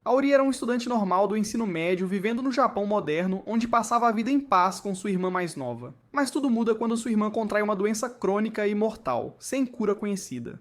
Aori era um estudante normal do ensino médio vivendo no Japão moderno, onde passava a vida em paz com sua irmã mais nova. Mas tudo muda quando sua irmã contrai uma doença crônica e mortal, sem cura conhecida.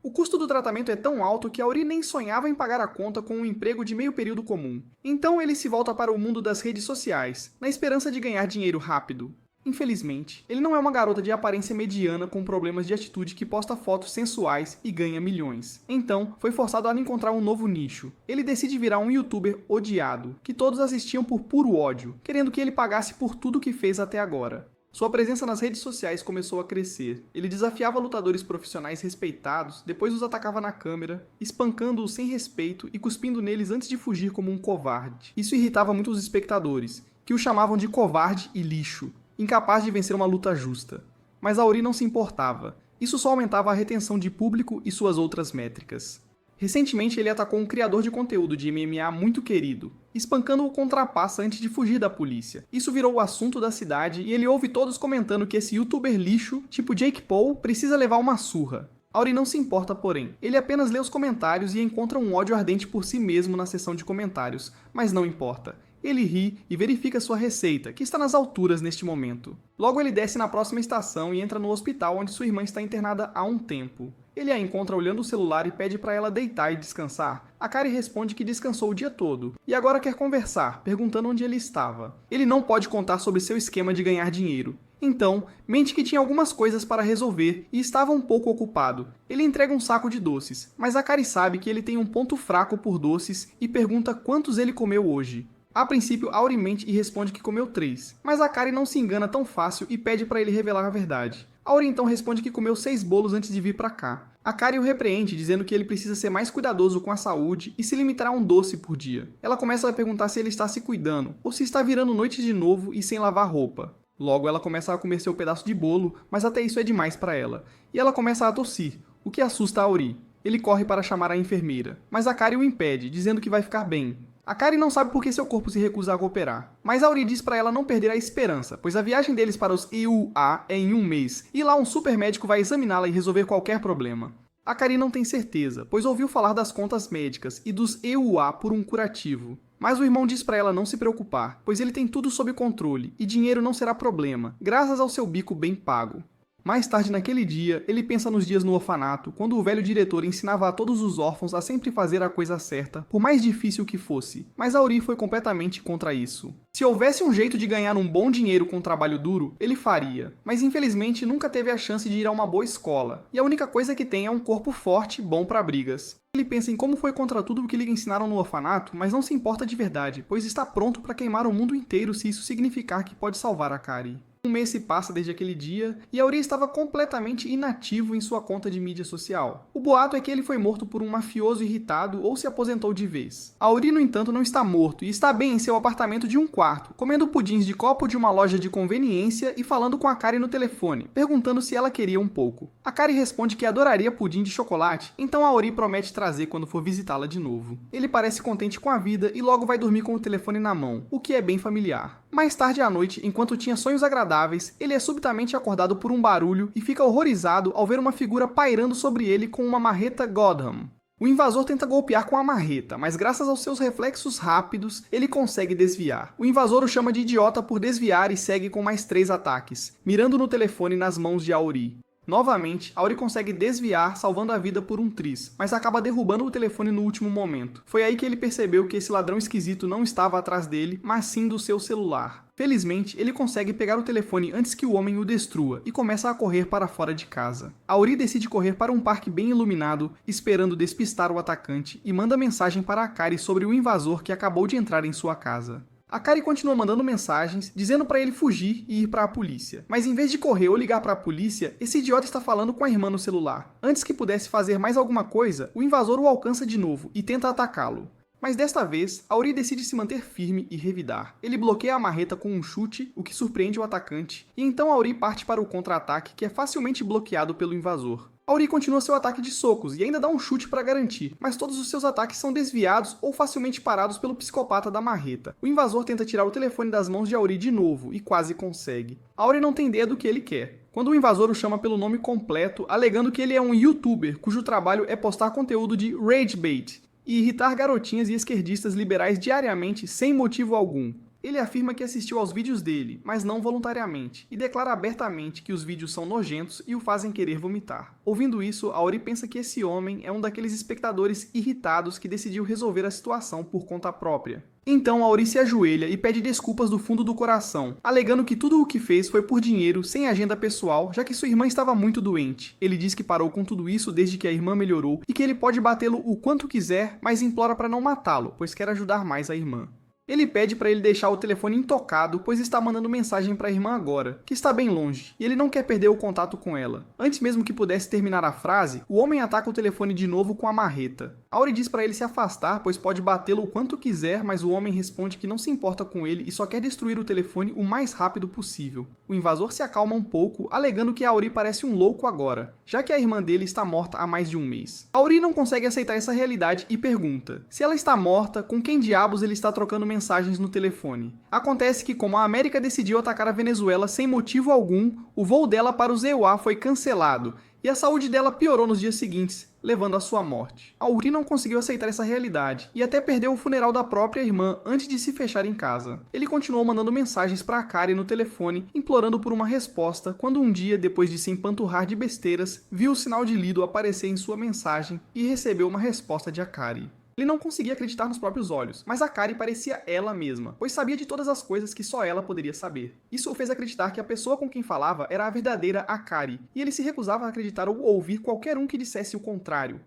O custo do tratamento é tão alto que Aori nem sonhava em pagar a conta com um emprego de meio período comum. Então ele se volta para o mundo das redes sociais, na esperança de ganhar dinheiro rápido. Infelizmente, ele não é uma garota de aparência mediana com problemas de atitude que posta fotos sensuais e ganha milhões. Então, foi forçado a encontrar um novo nicho. Ele decide virar um youtuber odiado, que todos assistiam por puro ódio, querendo que ele pagasse por tudo que fez até agora. Sua presença nas redes sociais começou a crescer. Ele desafiava lutadores profissionais respeitados, depois os atacava na câmera, espancando-os sem respeito e cuspindo neles antes de fugir como um covarde. Isso irritava muito os espectadores, que o chamavam de covarde e lixo, incapaz de vencer uma luta justa. Mas Aori não se importava. Isso só aumentava a retenção de público e suas outras métricas. Recentemente ele atacou um criador de conteúdo de MMA muito querido, espancando-o com trapaça antes de fugir da polícia. Isso virou o assunto da cidade e ele ouve todos comentando que esse youtuber lixo, tipo Jake Paul, precisa levar uma surra. Aori não se importa, porém. Ele apenas lê os comentários e encontra um ódio ardente por si mesmo na seção de comentários, mas não importa. Ele ri e verifica sua receita, que está nas alturas neste momento. Logo ele desce na próxima estação e entra no hospital onde sua irmã está internada há um tempo. Ele a encontra olhando o celular e pede para ela deitar e descansar. A Kari responde que descansou o dia todo, e agora quer conversar, perguntando onde ele estava. Ele não pode contar sobre seu esquema de ganhar dinheiro. Então, mente que tinha algumas coisas para resolver e estava um pouco ocupado. Ele entrega um saco de doces, mas a Kari sabe que ele tem um ponto fraco por doces e pergunta quantos ele comeu hoje. A princípio, Aori mente e responde que comeu 3, mas a Kari não se engana tão fácil e pede para ele revelar a verdade. Aori então responde que comeu 6 bolos antes de vir para cá. A Kari o repreende, dizendo que ele precisa ser mais cuidadoso com a saúde e se limitar a um doce por dia. Ela começa a perguntar se ele está se cuidando, ou se está virando noite de novo e sem lavar roupa. Logo, ela começa a comer seu pedaço de bolo, mas até isso é demais para ela. E ela começa a tossir, o que assusta Aori. Ele corre para chamar a enfermeira, mas a Kari o impede, dizendo que vai ficar bem. A Kari não sabe por que seu corpo se recusa a cooperar, mas Aori diz para ela não perder a esperança, pois a viagem deles para os EUA é em um mês, e lá um super médico vai examiná-la e resolver qualquer problema. A Kari não tem certeza, pois ouviu falar das contas médicas e dos EUA por um curativo. Mas o irmão diz para ela não se preocupar, pois ele tem tudo sob controle e dinheiro não será problema, graças ao seu bico bem pago. Mais tarde naquele dia, ele pensa nos dias no orfanato, quando o velho diretor ensinava a todos os órfãos a sempre fazer a coisa certa, por mais difícil que fosse. Mas Aori foi completamente contra isso. Se houvesse um jeito de ganhar um bom dinheiro com trabalho duro, ele faria. Mas infelizmente nunca teve a chance de ir a uma boa escola, e a única coisa que tem é um corpo forte, bom para brigas. Ele pensa em como foi contra tudo o que lhe ensinaram no orfanato, mas não se importa de verdade, pois está pronto para queimar o mundo inteiro se isso significar que pode salvar a Kari. Um mês se passa desde aquele dia, e Aori estava completamente inativo em sua conta de mídia social. O boato é que ele foi morto por um mafioso irritado ou se aposentou de vez. Aori, no entanto, não está morto e está bem em seu apartamento de um quarto, comendo pudins de copo de uma loja de conveniência e falando com a Kari no telefone, perguntando se ela queria um pouco. A Kari responde que adoraria pudim de chocolate, então Aori promete trazer quando for visitá-la de novo. Ele parece contente com a vida e logo vai dormir com o telefone na mão, o que é bem familiar. Mais tarde à noite, enquanto tinha sonhos agradáveis, ele é subitamente acordado por um barulho e fica horrorizado ao ver uma figura pairando sobre ele com uma marreta Godham. O invasor tenta golpear com a marreta, mas graças aos seus reflexos rápidos, ele consegue desviar. O invasor o chama de idiota por desviar e segue com mais 3 ataques, mirando no telefone nas mãos de Aori. Novamente, Aori consegue desviar, salvando a vida por um tris, mas acaba derrubando o telefone no último momento. Foi aí que ele percebeu que esse ladrão esquisito não estava atrás dele, mas sim do seu celular. Felizmente, ele consegue pegar o telefone antes que o homem o destrua e começa a correr para fora de casa. Aori decide correr para um parque bem iluminado, esperando despistar o atacante, e manda mensagem para a Kari sobre o invasor que acabou de entrar em sua casa. A Kari continua mandando mensagens, dizendo para ele fugir e ir para a polícia. Mas em vez de correr ou ligar para a polícia, esse idiota está falando com a irmã no celular. Antes que pudesse fazer mais alguma coisa, o invasor o alcança de novo e tenta atacá-lo. Mas desta vez, Aori decide se manter firme e revidar. Ele bloqueia a marreta com um chute, o que surpreende o atacante, e então Aori parte para o contra-ataque que é facilmente bloqueado pelo invasor. Aori continua seu ataque de socos e ainda dá um chute para garantir, mas todos os seus ataques são desviados ou facilmente parados pelo psicopata da marreta. O invasor tenta tirar o telefone das mãos de Aori de novo e quase consegue. Aori não tem ideia do que ele quer, quando o invasor o chama pelo nome completo, alegando que ele é um youtuber cujo trabalho é postar conteúdo de ragebait. e irritar garotinhas e esquerdistas liberais diariamente sem motivo algum. Ele afirma que assistiu aos vídeos dele, mas não voluntariamente, e declara abertamente que os vídeos são nojentos e o fazem querer vomitar. Ouvindo isso, Auri pensa que esse homem é um daqueles espectadores irritados que decidiu resolver a situação por conta própria. Então Auri se ajoelha e pede desculpas do fundo do coração, alegando que tudo o que fez foi por dinheiro, sem agenda pessoal, já que sua irmã estava muito doente. Ele diz que parou com tudo isso desde que a irmã melhorou e que ele pode batê-lo o quanto quiser, mas implora para não matá-lo, pois quer ajudar mais a irmã. Ele pede para ele deixar o telefone intocado, pois está mandando mensagem para a irmã agora, que está bem longe, e ele não quer perder o contato com ela. Antes mesmo que pudesse terminar a frase, o homem ataca o telefone de novo com a marreta. Auri diz para ele se afastar, pois pode batê-lo o quanto quiser, mas o homem responde que não se importa com ele e só quer destruir o telefone o mais rápido possível. O invasor se acalma um pouco, alegando que Auri parece um louco agora, já que a irmã dele está morta há mais de um mês. Auri não consegue aceitar essa realidade e pergunta: se ela está morta, com quem diabos ele está trocando mensagens no telefone? Acontece que, como a América decidiu atacar a Venezuela sem motivo algum, o voo dela para o ZEUA foi cancelado, e a saúde dela piorou nos dias seguintes, levando à sua morte. Auri não conseguiu aceitar essa realidade, e até perdeu o funeral da própria irmã antes de se fechar em casa. Ele continuou mandando mensagens para Akari no telefone, implorando por uma resposta, quando um dia, depois de se empanturrar de besteiras, viu o sinal de lido aparecer em sua mensagem e recebeu uma resposta de Akari. Ele não conseguia acreditar nos próprios olhos, mas Akari parecia ela mesma, pois sabia de todas as coisas que só ela poderia saber. Isso o fez acreditar que a pessoa com quem falava era a verdadeira Akari, e ele se recusava a acreditar ou ouvir qualquer um que dissesse o contrário.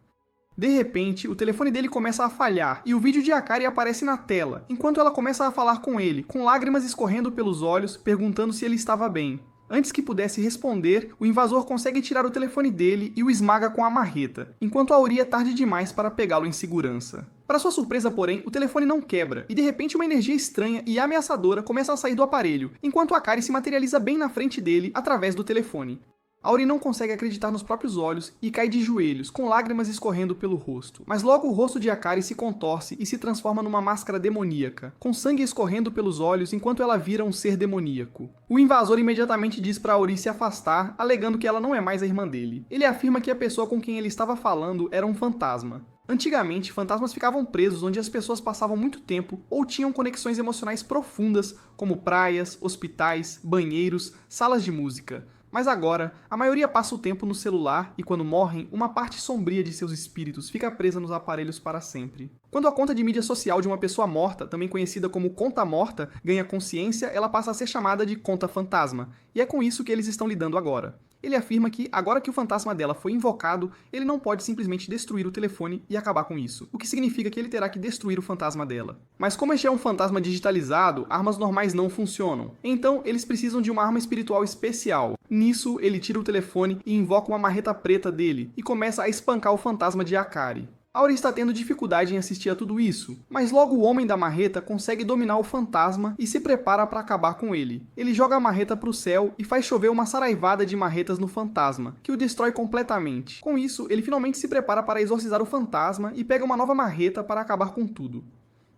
De repente, o telefone dele começa a falhar, e o vídeo de Akari aparece na tela, enquanto ela começa a falar com ele, com lágrimas escorrendo pelos olhos, perguntando se ele estava bem. Antes que pudesse responder, o invasor consegue tirar o telefone dele e o esmaga com a marreta, enquanto Auri é tarde demais para pegá-lo em segurança. Para sua surpresa, porém, o telefone não quebra, e de repente uma energia estranha e ameaçadora começa a sair do aparelho, enquanto Akari se materializa bem na frente dele através do telefone. Auri não consegue acreditar nos próprios olhos e cai de joelhos, com lágrimas escorrendo pelo rosto. Mas logo o rosto de Akari se contorce e se transforma numa máscara demoníaca, com sangue escorrendo pelos olhos enquanto ela vira um ser demoníaco. O invasor imediatamente diz para Auri se afastar, alegando que ela não é mais a irmã dele. Ele afirma que a pessoa com quem ele estava falando era um fantasma. Antigamente, fantasmas ficavam presos onde as pessoas passavam muito tempo ou tinham conexões emocionais profundas, como praias, hospitais, banheiros, salas de música. Mas agora, a maioria passa o tempo no celular e quando morrem, uma parte sombria de seus espíritos fica presa nos aparelhos para sempre. Quando a conta de mídia social de uma pessoa morta, também conhecida como conta morta, ganha consciência, ela passa a ser chamada de conta fantasma, e é com isso que eles estão lidando agora. Ele afirma que, agora que o fantasma dela foi invocado, ele não pode simplesmente destruir o telefone e acabar com isso, o que significa que ele terá que destruir o fantasma dela. Mas como este é um fantasma digitalizado, armas normais não funcionam, então eles precisam de uma arma espiritual especial. Nisso, ele tira o telefone e invoca uma marreta preta dele, e começa a espancar o fantasma de Akari. Auri está tendo dificuldade em assistir a tudo isso, mas logo o homem da marreta consegue dominar o fantasma e se prepara para acabar com ele. Ele joga a marreta para o céu e faz chover uma saraivada de marretas no fantasma, que o destrói completamente. Com isso, ele finalmente se prepara para exorcizar o fantasma e pega uma nova marreta para acabar com tudo.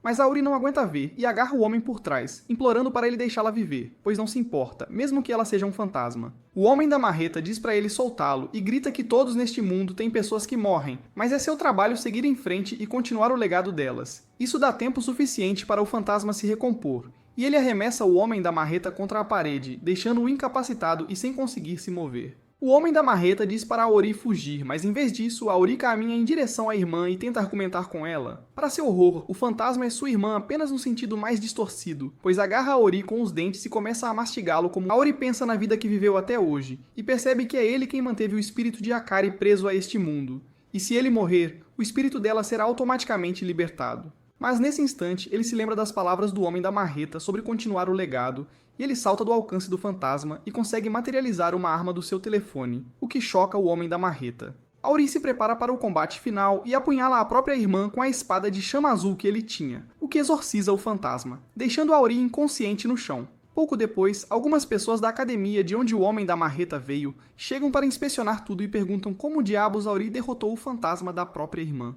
Mas Auri não aguenta ver e agarra o homem por trás, implorando para ele deixá-la viver, pois não se importa, mesmo que ela seja um fantasma. O homem da marreta diz para ele soltá-lo e grita que todos neste mundo têm pessoas que morrem, mas é seu trabalho seguir em frente e continuar o legado delas. Isso dá tempo suficiente para o fantasma se recompor, e ele arremessa o homem da marreta contra a parede, deixando-o incapacitado e sem conseguir se mover. O homem da marreta diz para Auri fugir, mas em vez disso, Auri caminha em direção à irmã e tenta argumentar com ela. Para seu horror, o fantasma é sua irmã apenas no sentido mais distorcido, pois agarra Auri com os dentes e começa a mastigá-lo como Auri pensa na vida que viveu até hoje, e percebe que é ele quem manteve o espírito de Akari preso a este mundo. E se ele morrer, o espírito dela será automaticamente libertado. Mas nesse instante, ele se lembra das palavras do homem da marreta sobre continuar o legado, e ele salta do alcance do fantasma e consegue materializar uma arma do seu telefone, o que choca o homem da marreta. Auri se prepara para o combate final e apunhala a própria irmã com a espada de chama azul que ele tinha, o que exorciza o fantasma, deixando Auri inconsciente no chão. Pouco depois, algumas pessoas da academia de onde o homem da marreta veio chegam para inspecionar tudo e perguntam como diabos Auri derrotou o fantasma da própria irmã.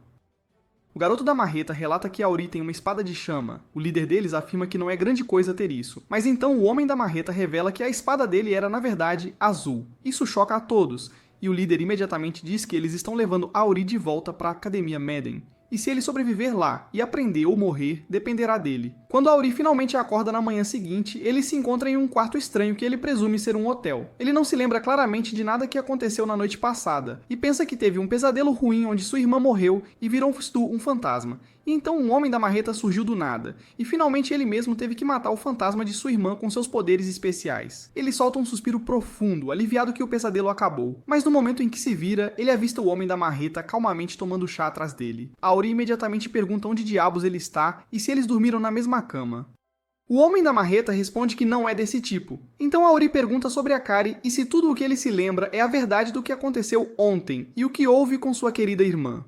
O garoto da marreta relata que Auri tem uma espada de chama. O líder deles afirma que não é grande coisa ter isso. Mas então o homem da marreta revela que a espada dele era, na verdade, azul. Isso choca a todos, e o líder imediatamente diz que eles estão levando Auri de volta para a Academia Meden. e se ele sobreviver lá e aprender ou morrer, dependerá dele. Quando Auri finalmente acorda na manhã seguinte, ele se encontra em um quarto estranho que ele presume ser um hotel. Ele não se lembra claramente de nada que aconteceu na noite passada, e pensa que teve um pesadelo ruim onde sua irmã morreu e virou um fantasma. E então um homem da marreta surgiu do nada, e finalmente ele mesmo teve que matar o fantasma de sua irmã com seus poderes especiais. Ele solta um suspiro profundo, aliviado que o pesadelo acabou, mas no momento em que se vira, ele avista o homem da marreta calmamente tomando chá atrás dele. Auri imediatamente pergunta onde diabos ele está e se eles dormiram na mesma cama. O homem da marreta responde que não é desse tipo. Então Auri pergunta sobre a Kari e se tudo o que ele se lembra é a verdade do que aconteceu ontem e o que houve com sua querida irmã.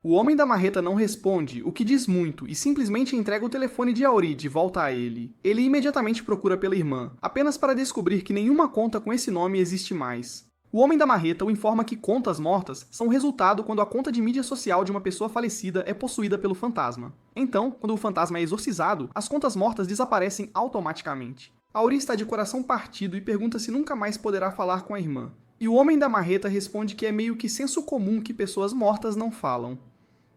O homem da marreta não responde, o que diz muito, e simplesmente entrega o telefone de Auri de volta a ele. Ele imediatamente procura pela irmã, apenas para descobrir que nenhuma conta com esse nome existe mais. O homem da marreta o informa que contas mortas são resultado quando a conta de mídia social de uma pessoa falecida é possuída pelo fantasma. Então, quando o fantasma é exorcizado, as contas mortas desaparecem automaticamente. Auri está de coração partido e pergunta se nunca mais poderá falar com a irmã. E o homem da marreta responde que é meio que senso comum que pessoas mortas não falam.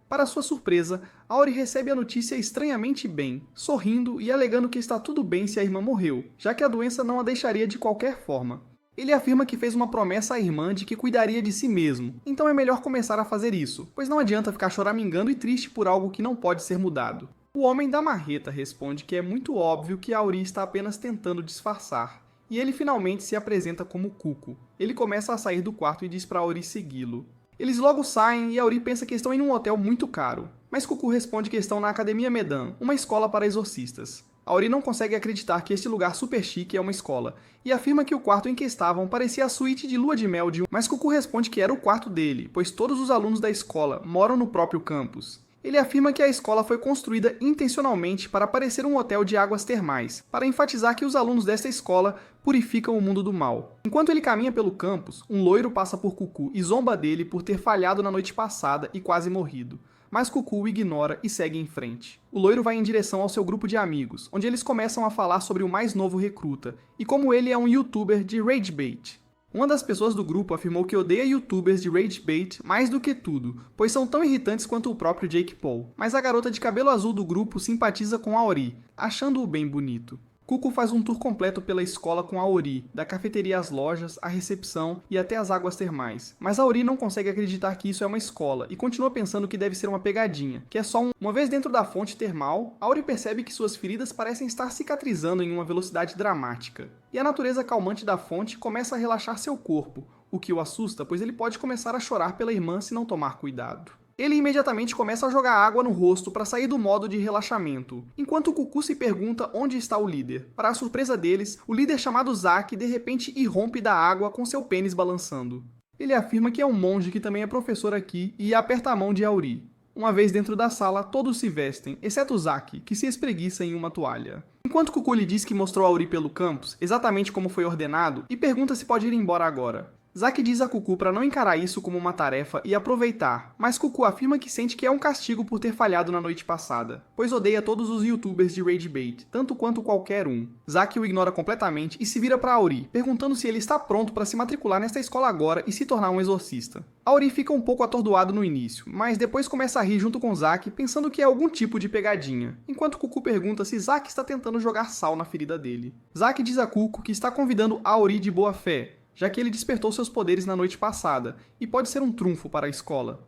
Para sua surpresa, Auri recebe a notícia estranhamente bem, sorrindo e alegando que está tudo bem se a irmã morreu, já que a doença não a deixaria de qualquer forma. Ele afirma que fez uma promessa à irmã de que cuidaria de si mesmo, então é melhor começar a fazer isso, pois não adianta ficar choramingando e triste por algo que não pode ser mudado. O homem da marreta responde que é muito óbvio que Auri está apenas tentando disfarçar, e ele finalmente se apresenta como Cuco. Ele começa a sair do quarto e diz para Auri segui-lo. Eles logo saem e Auri pensa que estão em um hotel muito caro, mas Cuco responde que estão na Academia Medan, uma escola para exorcistas. Auri não consegue acreditar que este lugar super chique é uma escola, e afirma que o quarto em que estavam parecia a suíte de lua de mel de um... Mas Cuco responde que era o quarto dele, pois todos os alunos da escola moram no próprio campus. Ele afirma que a escola foi construída intencionalmente para parecer um hotel de águas termais, para enfatizar que os alunos desta escola purificam o mundo do mal. Enquanto ele caminha pelo campus, um loiro passa por Cuco e zomba dele por ter falhado na noite passada e quase morrido. Mas Cuco o ignora e segue em frente. O loiro vai em direção ao seu grupo de amigos, onde eles começam a falar sobre o mais novo recruta, e como ele é um youtuber de ragebait. Uma das pessoas do grupo afirmou que odeia youtubers de ragebait mais do que tudo, pois são tão irritantes quanto o próprio Jake Paul. Mas a garota de cabelo azul do grupo simpatiza com Auri, achando-o bem bonito. Cuco faz um tour completo pela escola com Auri, da cafeteria às lojas, à recepção e até às águas termais. Mas Auri não consegue acreditar que isso é uma escola e continua pensando que deve ser uma pegadinha, que é só Uma vez dentro da fonte termal, Auri percebe que suas feridas parecem estar cicatrizando em uma velocidade dramática. E a natureza calmante da fonte começa a relaxar seu corpo, o que o assusta, pois ele pode começar a chorar pela irmã se não tomar cuidado. Ele imediatamente começa a jogar água no rosto para sair do modo de relaxamento, enquanto Cuco se pergunta onde está o líder. Para a surpresa deles, o líder chamado Zack de repente irrompe da água com seu pênis balançando. Ele afirma que é um monge que também é professor aqui e aperta a mão de Auri. Uma vez dentro da sala, todos se vestem, exceto Zack, que se espreguiça em uma toalha. Enquanto Cuco lhe diz que mostrou Auri pelo campus, exatamente como foi ordenado, e pergunta se pode ir embora agora. Zack diz a Cuco para não encarar isso como uma tarefa e aproveitar, mas Cuco afirma que sente que é um castigo por ter falhado na noite passada, pois odeia todos os youtubers de ragebait, tanto quanto qualquer um. Zack o ignora completamente e se vira para Auri, perguntando se ele está pronto para se matricular nesta escola agora e se tornar um exorcista. Auri fica um pouco atordoado no início, mas depois começa a rir junto com Zack, pensando que é algum tipo de pegadinha, enquanto Cuco pergunta se Zack está tentando jogar sal na ferida dele. Zack diz a Cuco que está convidando Auri de boa fé, já que ele despertou seus poderes na noite passada, e pode ser um trunfo para a escola.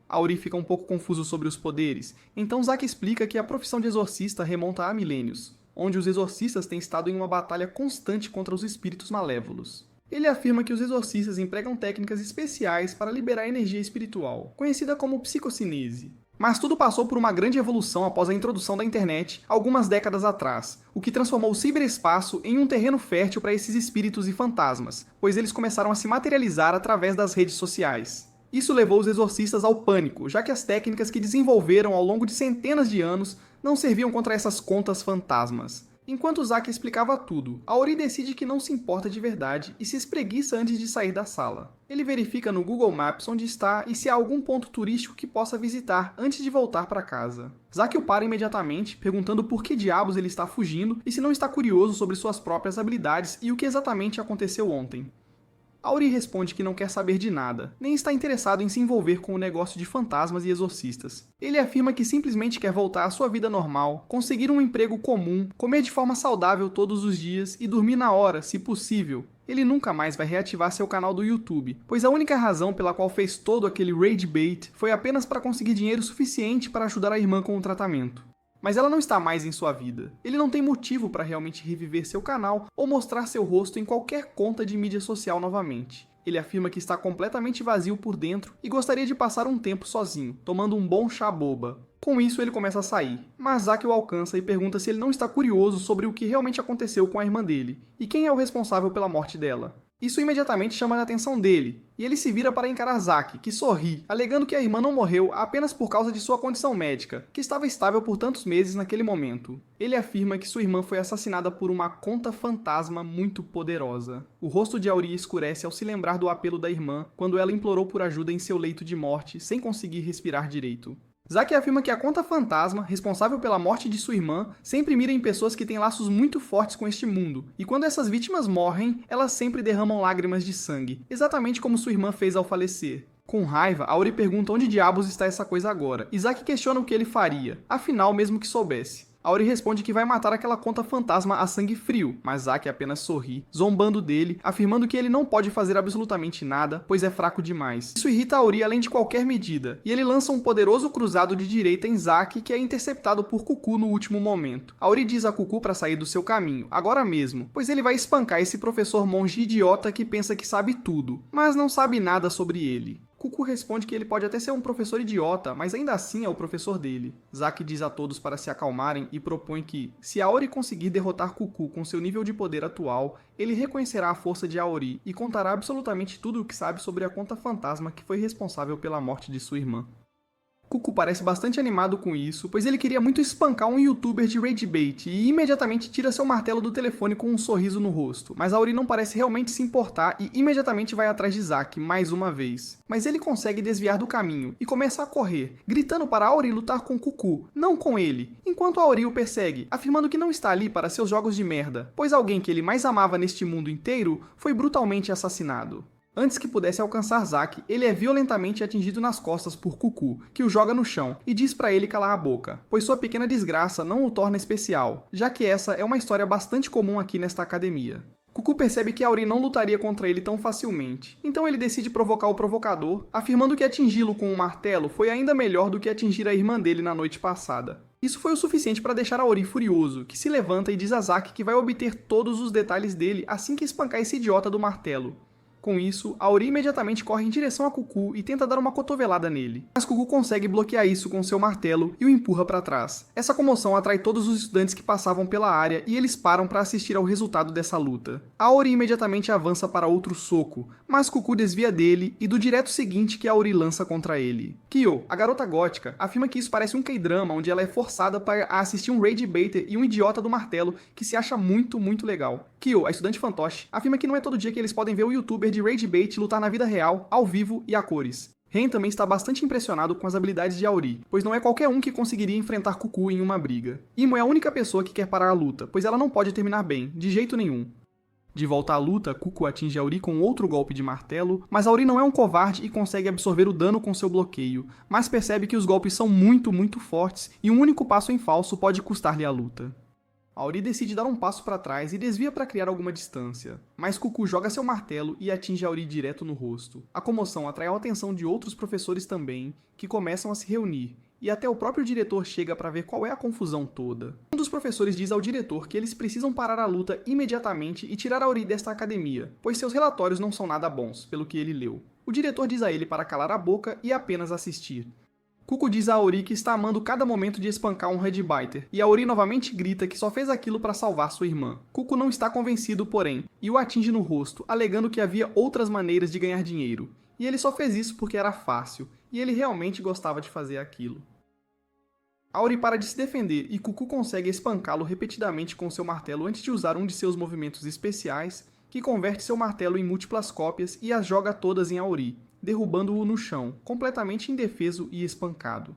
Auri fica um pouco confuso sobre os poderes, então Zack explica que a profissão de exorcista remonta a milênios, onde os exorcistas têm estado em uma batalha constante contra os espíritos malévolos. Ele afirma que os exorcistas empregam técnicas especiais para liberar energia espiritual, conhecida como psicocinese. Mas tudo passou por uma grande evolução após a introdução da internet, algumas décadas atrás, o que transformou o ciberespaço em um terreno fértil para esses espíritos e fantasmas, pois eles começaram a se materializar através das redes sociais. Isso levou os exorcistas ao pânico, já que as técnicas que desenvolveram ao longo de centenas de anos não serviam contra essas contas fantasmas. Enquanto Zack explicava tudo, Auri decide que não se importa de verdade e se espreguiça antes de sair da sala. Ele verifica no Google Maps onde está e se há algum ponto turístico que possa visitar antes de voltar para casa. Zack o para imediatamente, perguntando por que diabos ele está fugindo e se não está curioso sobre suas próprias habilidades e o que exatamente aconteceu ontem. Auri responde que não quer saber de nada, nem está interessado em se envolver com o negócio de fantasmas e exorcistas. Ele afirma que simplesmente quer voltar à sua vida normal, conseguir um emprego comum, comer de forma saudável todos os dias e dormir na hora, se possível. Ele nunca mais vai reativar seu canal do YouTube, pois a única razão pela qual fez todo aquele rage bait foi apenas para conseguir dinheiro suficiente para ajudar a irmã com o tratamento. Mas ela não está mais em sua vida. Ele não tem motivo para realmente reviver seu canal ou mostrar seu rosto em qualquer conta de mídia social novamente. Ele afirma que está completamente vazio por dentro e gostaria de passar um tempo sozinho, tomando um bom chá boba. Com isso, ele começa a sair, mas Zack o alcança e pergunta se ele não está curioso sobre o que realmente aconteceu com a irmã dele, e quem é o responsável pela morte dela. Isso imediatamente chama a atenção dele, e ele se vira para encarar Zack, que sorri, alegando que a irmã não morreu apenas por causa de sua condição médica, que estava estável por tantos meses naquele momento. Ele afirma que sua irmã foi assassinada por uma conta fantasma muito poderosa. O rosto de Auri escurece ao se lembrar do apelo da irmã, quando ela implorou por ajuda em seu leito de morte, sem conseguir respirar direito. Zack afirma que a conta fantasma, responsável pela morte de sua irmã, sempre mira em pessoas que têm laços muito fortes com este mundo, e quando essas vítimas morrem, elas sempre derramam lágrimas de sangue, exatamente como sua irmã fez ao falecer. Com raiva, Auri pergunta onde diabos está essa coisa agora, e Zack questiona o que ele faria, afinal mesmo que soubesse. Auri responde que vai matar aquela conta fantasma a sangue frio, mas Zack apenas sorri, zombando dele, afirmando que ele não pode fazer absolutamente nada, pois é fraco demais. Isso irrita Auri além de qualquer medida, e ele lança um poderoso cruzado de direita em Zack, que é interceptado por Cucu no último momento. Auri diz a Cucu para sair do seu caminho, agora mesmo, pois ele vai espancar esse professor monge idiota que pensa que sabe tudo, mas não sabe nada sobre ele. Cucu responde que ele pode até ser um professor idiota, mas ainda assim é o professor dele. Zack diz a todos para se acalmarem e propõe que, se Auri conseguir derrotar Cucu com seu nível de poder atual, ele reconhecerá a força de Auri e contará absolutamente tudo o que sabe sobre a conta fantasma que foi responsável pela morte de sua irmã. Cucu parece bastante animado com isso, pois ele queria muito espancar um youtuber de rage bait e imediatamente tira seu martelo do telefone com um sorriso no rosto, mas Auri não parece realmente se importar e imediatamente vai atrás de Zack mais uma vez. Mas ele consegue desviar do caminho e começa a correr, gritando para Auri lutar com Cucu, não com ele, enquanto Auri o persegue, afirmando que não está ali para seus jogos de merda, pois alguém que ele mais amava neste mundo inteiro foi brutalmente assassinado. Antes que pudesse alcançar Zack, ele é violentamente atingido nas costas por Cucu, que o joga no chão e diz para ele calar a boca, pois sua pequena desgraça não o torna especial, já que essa é uma história bastante comum aqui nesta academia. Cucu percebe que Auri não lutaria contra ele tão facilmente, então ele decide provocar o provocador, afirmando que atingi-lo com um martelo foi ainda melhor do que atingir a irmã dele na noite passada. Isso foi o suficiente para deixar Auri furioso, que se levanta e diz a Zack que vai obter todos os detalhes dele assim que espancar esse idiota do martelo. Com isso, Auri imediatamente corre em direção a Cucu e tenta dar uma cotovelada nele. Mas Cucu consegue bloquear isso com seu martelo e o empurra para trás. Essa comoção atrai todos os estudantes que passavam pela área e eles param para assistir ao resultado dessa luta. Auri imediatamente avança para outro soco, mas Cucu desvia dele e do direto seguinte que Auri lança contra ele. Kyo, a garota gótica, afirma que isso parece um K-drama onde ela é forçada para assistir um rage baiter e um idiota do martelo que se acha muito legal. Kyo, a estudante fantoche, afirma que não é todo dia que eles podem ver o youtuber de rage bait lutar na vida real, ao vivo e a cores. Ren também está bastante impressionado com as habilidades de Auri, pois não é qualquer um que conseguiria enfrentar Cucu em uma briga. Imo é a única pessoa que quer parar a luta, pois ela não pode terminar bem, de jeito nenhum. De volta à luta, Cucu atinge Auri com outro golpe de martelo, mas Auri não é um covarde e consegue absorver o dano com seu bloqueio, mas percebe que os golpes são muito fortes e um único passo em falso pode custar-lhe a luta. Auri decide dar um passo para trás e desvia para criar alguma distância, mas Cucu joga seu martelo e atinge Auri direto no rosto. A comoção atrai a atenção de outros professores também, que começam a se reunir, e até o próprio diretor chega para ver qual é a confusão toda. Um dos professores diz ao diretor que eles precisam parar a luta imediatamente e tirar Auri desta academia, pois seus relatórios não são nada bons, pelo que ele leu. O diretor diz a ele para calar a boca e apenas assistir. Cucu diz a Auri que está amando cada momento de espancar um rage baiter, e Auri novamente grita que só fez aquilo para salvar sua irmã. Cucu não está convencido, porém, e o atinge no rosto, alegando que havia outras maneiras de ganhar dinheiro. E ele só fez isso porque era fácil, e ele realmente gostava de fazer aquilo. Auri para de se defender e Cucu consegue espancá-lo repetidamente com seu martelo antes de usar um de seus movimentos especiais, que converte seu martelo em múltiplas cópias e as joga todas em Auri, derrubando-o no chão, completamente indefeso e espancado.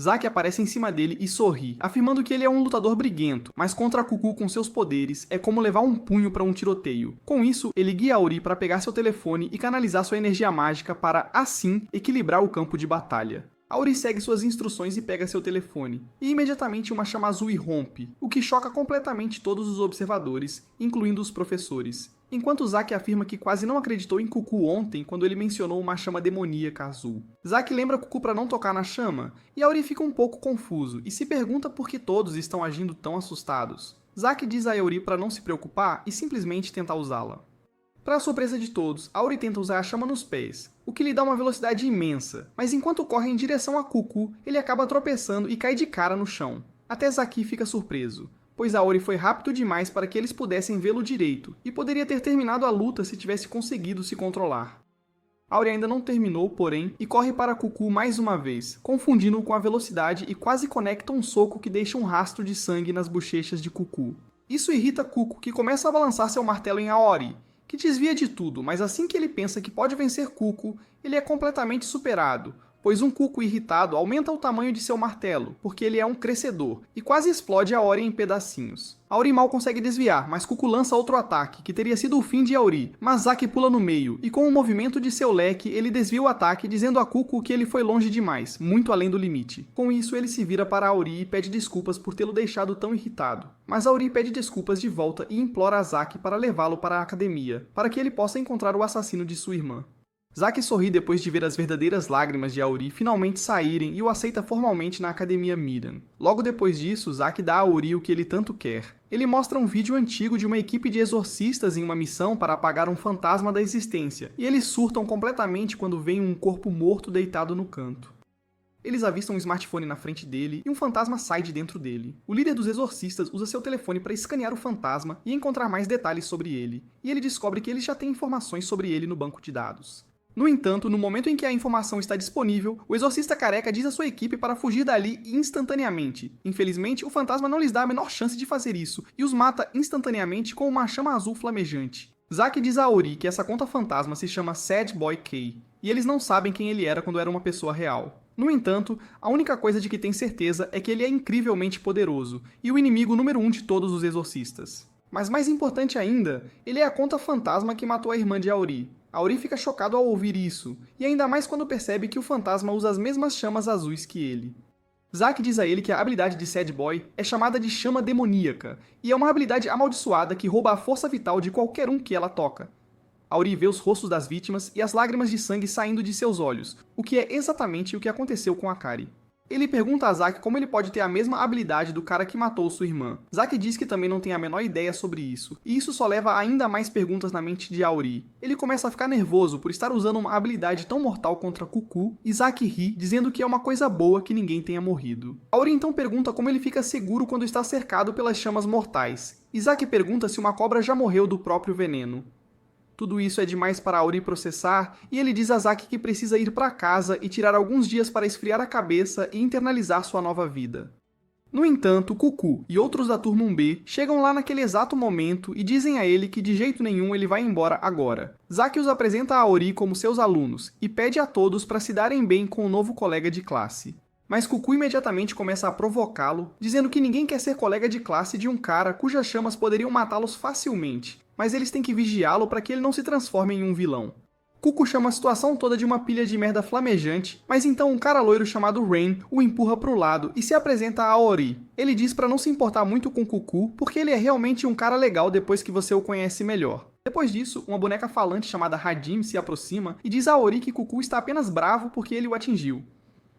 Zack aparece em cima dele e sorri, afirmando que ele é um lutador briguento, mas contra Cuckoo com seus poderes é como levar um punho para um tiroteio. Com isso, ele guia Auri para pegar seu telefone e canalizar sua energia mágica para, assim, equilibrar o campo de batalha. Auri segue suas instruções e pega seu telefone, e imediatamente uma chama azul irrompe, o que choca completamente todos os observadores, incluindo os professores. Enquanto Zack afirma que quase não acreditou em Cuckoo ontem quando ele mencionou uma chama demoníaca azul. Zack lembra Cuckoo para não tocar na chama, e Auri fica um pouco confuso e se pergunta por que todos estão agindo tão assustados. Zack diz a Auri para não se preocupar e simplesmente tentar usá-la. Para a surpresa de todos, Auri tenta usar a chama nos pés, o que lhe dá uma velocidade imensa, mas enquanto corre em direção a Cuckoo, ele acaba tropeçando e cai de cara no chão. Até Zack fica surpreso, pois Auri foi rápido demais para que eles pudessem vê-lo direito, e poderia ter terminado a luta se tivesse conseguido se controlar. Auri ainda não terminou, porém, e corre para Cuckoo mais uma vez, confundindo-o com a velocidade e quase conecta um soco que deixa um rastro de sangue nas bochechas de Cuckoo. Isso irrita Cuckoo, que começa a balançar seu martelo em Aori, que desvia de tudo, mas assim que ele pensa que pode vencer Cuckoo, ele é completamente superado, pois um Cuckoo irritado aumenta o tamanho de seu martelo, porque ele é um crescedor, e quase explode Aori em pedacinhos. Aori mal consegue desviar, mas Cuckoo lança outro ataque, que teria sido o fim de Aori, mas Zack pula no meio, e com o movimento de seu leque, ele desvia o ataque, dizendo a Cuckoo que ele foi longe demais, muito além do limite. Com isso, ele se vira para Aori e pede desculpas por tê-lo deixado tão irritado. Mas Aori pede desculpas de volta e implora a Zack para levá-lo para a academia, para que ele possa encontrar o assassino de sua irmã. Zack sorri depois de ver as verdadeiras lágrimas de Auri finalmente saírem e o aceita formalmente na Academia Miran. Logo depois disso, Zack dá a Auri o que ele tanto quer. Ele mostra um vídeo antigo de uma equipe de exorcistas em uma missão para apagar um fantasma da existência, e eles surtam completamente quando veem um corpo morto deitado no canto. Eles avistam um smartphone na frente dele e um fantasma sai de dentro dele. O líder dos exorcistas usa seu telefone para escanear o fantasma e encontrar mais detalhes sobre ele, e ele descobre que ele já tem informações sobre ele no banco de dados. No entanto, no momento em que a informação está disponível, o exorcista careca diz à sua equipe para fugir dali instantaneamente. Infelizmente, o fantasma não lhes dá a menor chance de fazer isso, e os mata instantaneamente com uma chama azul flamejante. Zack diz a Auri que essa conta fantasma se chama Sad Boy K, e eles não sabem quem ele era quando era uma pessoa real. No entanto, a única coisa de que tem certeza é que ele é incrivelmente poderoso, e o inimigo número 1 de todos os exorcistas. Mas mais importante ainda, ele é a conta fantasma que matou a irmã de Auri. Auri fica chocado ao ouvir isso, e ainda mais quando percebe que o fantasma usa as mesmas chamas azuis que ele. Zack diz a ele que a habilidade de Sad Boy é chamada de chama demoníaca, e é uma habilidade amaldiçoada que rouba a força vital de qualquer um que ela toca. Auri vê os rostos das vítimas e as lágrimas de sangue saindo de seus olhos, o que é exatamente o que aconteceu com Akari. Ele pergunta a Zack como ele pode ter a mesma habilidade do cara que matou sua irmã. Zack diz que também não tem a menor ideia sobre isso, e isso só leva a ainda mais perguntas na mente de Auri. Ele começa a ficar nervoso por estar usando uma habilidade tão mortal contra Cuckoo, e Zack ri, dizendo que é uma coisa boa que ninguém tenha morrido. Auri então pergunta como ele fica seguro quando está cercado pelas chamas mortais, e Zack pergunta se uma cobra já morreu do próprio veneno. Tudo isso é demais para Auri processar, e ele diz a Zack que precisa ir para casa e tirar alguns dias para esfriar a cabeça e internalizar sua nova vida. No entanto, Cuckoo e outros da Turma 1B chegam lá naquele exato momento e dizem a ele que de jeito nenhum ele vai embora agora. Zack os apresenta a Auri como seus alunos e pede a todos para se darem bem com o novo colega de classe. Mas Cuckoo imediatamente começa a provocá-lo, dizendo que ninguém quer ser colega de classe de um cara cujas chamas poderiam matá-los facilmente, mas eles têm que vigiá-lo para que ele não se transforme em um vilão. Cuckoo chama a situação toda de uma pilha de merda flamejante, mas então um cara loiro chamado Rain o empurra pro lado e se apresenta a Aori. Ele diz para não se importar muito com Cuckoo, porque ele é realmente um cara legal depois que você o conhece melhor. Depois disso, uma boneca falante chamada Hadim se aproxima e diz a Aori que Cuckoo está apenas bravo porque ele o atingiu.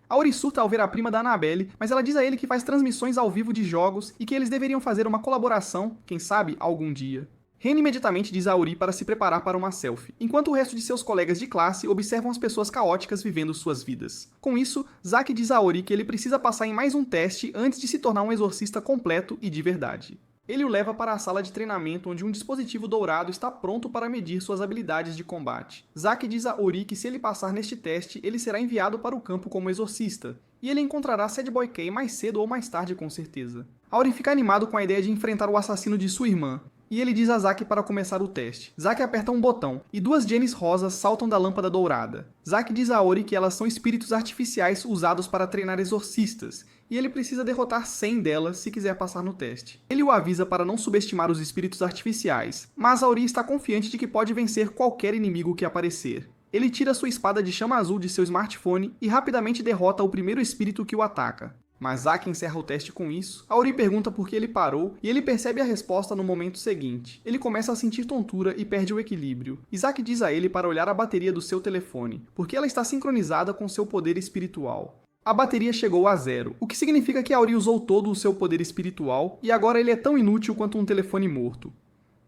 Aori surta ao ver a prima da Annabelle, mas ela diz a ele que faz transmissões ao vivo de jogos e que eles deveriam fazer uma colaboração, quem sabe, algum dia. Ren imediatamente diz a Auri para se preparar para uma selfie, enquanto o resto de seus colegas de classe observam as pessoas caóticas vivendo suas vidas. Com isso, Zack diz a Auri que ele precisa passar em mais um teste antes de se tornar um exorcista completo e de verdade. Ele o leva para a sala de treinamento onde um dispositivo dourado está pronto para medir suas habilidades de combate. Zack diz a Auri que se ele passar neste teste, ele será enviado para o campo como exorcista, e ele encontrará Sad Boy K mais cedo ou mais tarde com certeza. Auri fica animado com a ideia de enfrentar o assassino de sua irmã, e ele diz a Zack para começar o teste. Zack aperta um botão, e 2 Jennies rosas saltam da lâmpada dourada. Zack diz a Ori que elas são espíritos artificiais usados para treinar exorcistas, e ele precisa derrotar 100 delas se quiser passar no teste. Ele o avisa para não subestimar os espíritos artificiais, mas a Ori está confiante de que pode vencer qualquer inimigo que aparecer. Ele tira sua espada de chama azul de seu smartphone e rapidamente derrota o primeiro espírito que o ataca. Mas Zack encerra o teste com isso. A Ori pergunta por que ele parou e ele percebe a resposta no momento seguinte. Ele começa a sentir tontura e perde o equilíbrio. E Zack diz a ele para olhar a bateria do seu telefone, porque ela está sincronizada com seu poder espiritual. A bateria chegou a 0, o que significa que a Ori usou todo o seu poder espiritual e agora ele é tão inútil quanto um telefone morto.